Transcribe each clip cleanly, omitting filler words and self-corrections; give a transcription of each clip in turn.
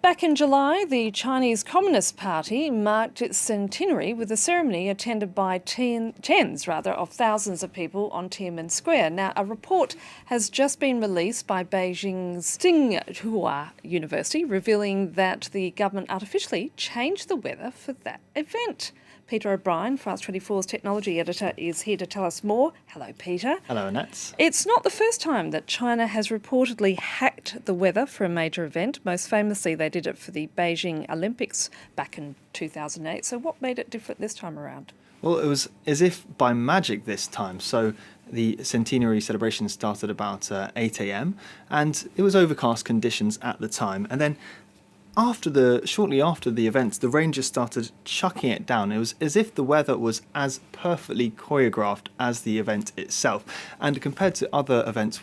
Back in July, the Chinese Communist Party marked its centenary with a ceremony attended by tens of thousands of people on Tiananmen Square. Now, a report has just been released by Beijing's Tsinghua University revealing that the government artificially changed the weather for that event. Peter O'Brien, France 24's technology editor, is here to tell us more. Hello, Peter. Hello, Annette. It's not the first time that China has reportedly hacked the weather for a major event. Most famously, they did it for the Beijing Olympics back in 2008. So what made it different this time around? Well, it was as if by magic this time. So the centenary celebration started about 8 a.m. and it was overcast conditions at the time. And then shortly after the event, the rain just started chucking it down. It was as if the weather was as perfectly choreographed as the event itself. And compared to other events,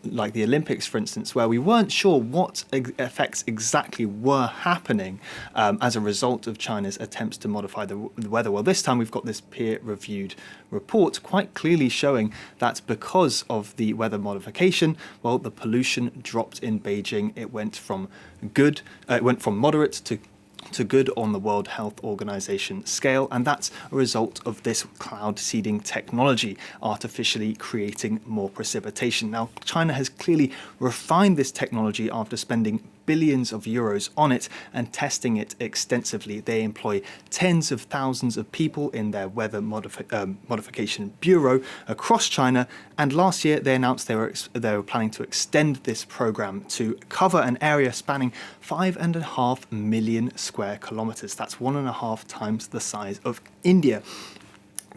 like the Olympics, for instance, where we weren't sure what effects exactly were happening as a result of China's attempts to modify the weather. Well, this time we've got this peer-reviewed report quite clearly showing that because of the weather modification, the pollution dropped in Beijing. It went from moderate to good on the World Health Organization scale, and that's a result of this cloud seeding technology, artificially creating more precipitation. Now, China has clearly refined this technology after spending billions of euros on it and testing it extensively. They employ tens of thousands of people in their weather modification bureau across China, and last year they announced they were planning to extend this program to cover an area spanning 5.5 million square kilometers. That's 1.5 times the size of India.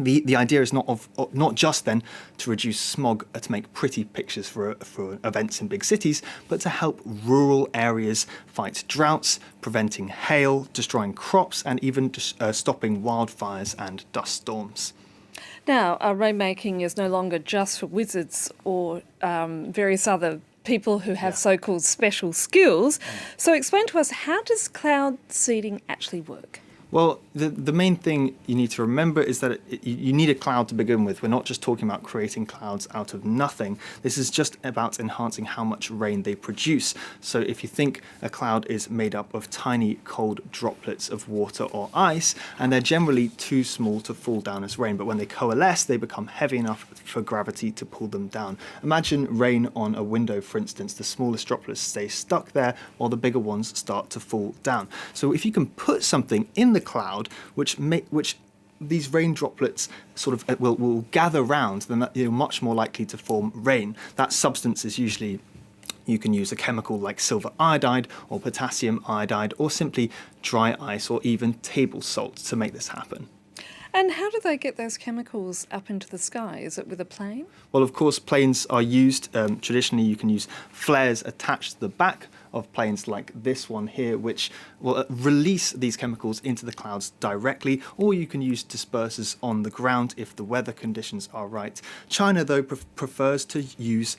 The idea is not just then to reduce smog to make pretty pictures for events in big cities, but to help rural areas fight droughts, preventing hail, destroying crops, and even stopping wildfires and dust storms. Now, rainmaking is no longer just for wizards or various other people who have so-called special skills. So explain to us, how does cloud seeding actually work? Well, the main thing you need to remember is that you need a cloud to begin with. We're not just talking about creating clouds out of nothing. This is just about enhancing how much rain they produce. So if you think a cloud is made up of tiny cold droplets of water or ice, and they're generally too small to fall down as rain, but when they coalesce, they become heavy enough for gravity to pull them down. Imagine rain on a window, for instance. The smallest droplets stay stuck there while the bigger ones start to fall down. So if you can put something in the cloud which these rain droplets sort of will gather round, then you're much more likely to form rain. That substance is usually, you can use a chemical like silver iodide or potassium iodide, or simply dry ice or even table salt to make this happen. And how do they get those chemicals up into the sky? Is it with a plane? Well, of course, planes are used. Traditionally, you can use flares attached to the back of planes like this one here, which will release these chemicals into the clouds directly, or you can use dispersers on the ground if the weather conditions are right. China, though, prefers to use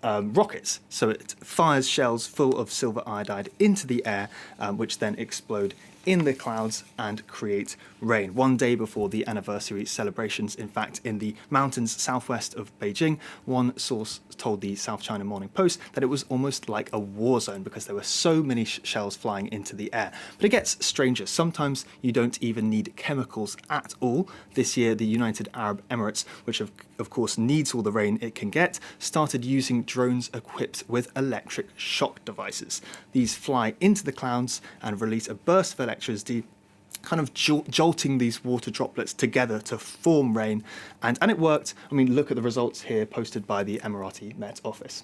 rockets. So it fires shells full of silver iodide into the air, which then explode in the clouds and create rain. One day before the anniversary celebrations, in fact, in the mountains southwest of Beijing, one source told the South China Morning Post that it was almost like a war zone because there were so many shells flying into the air. But it gets stranger. Sometimes you don't even need chemicals at all. This year, the United Arab Emirates, which of course needs all the rain it can get, started using drones equipped with electric shock devices. These fly into the clouds and release a burst of electricity, kind of jolting these water droplets together to form rain. And it worked. I mean, look at the results here posted by the Emirati Met Office.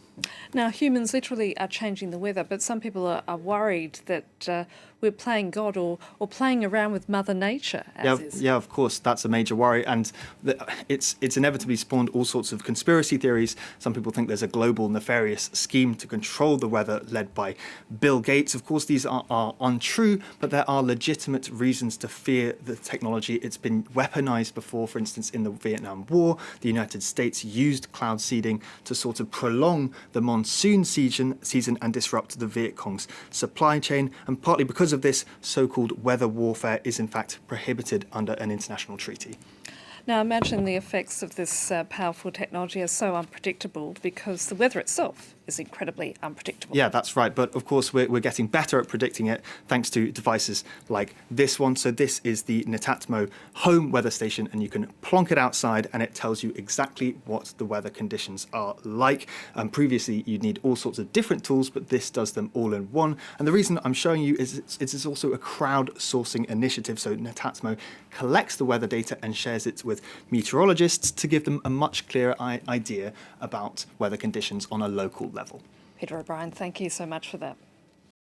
Now, humans literally are changing the weather, but some people are worried that we're playing God or playing around with Mother Nature. Yeah, of course, that's a major worry. And it's inevitably spawned all sorts of conspiracy theories. Some people think there's a global nefarious scheme to control the weather led by Bill Gates. Of course, these are untrue, but there are legitimate reasons to fear the technology. It's been weaponized before. For instance, in the Vietnam War, the United States used cloud seeding to sort of prolong the monsoon season and disrupt the Viet Cong's supply chain. And partly because of this, so-called weather warfare is in fact prohibited under an international treaty. Now, imagine the effects of this powerful technology are so unpredictable because the weather itself is incredibly unpredictable. Yeah, that's right. But of course, we're getting better at predicting it thanks to devices like this one. So this is the Netatmo home weather station, and you can plonk it outside and it tells you exactly what the weather conditions are like. Previously, you'd need all sorts of different tools, but this does them all in one. And the reason I'm showing you is it's also a crowdsourcing initiative. So Netatmo collects the weather data and shares it with meteorologists to give them a much clearer idea about weather conditions on a local level. Peter O'Brien, thank you so much for that.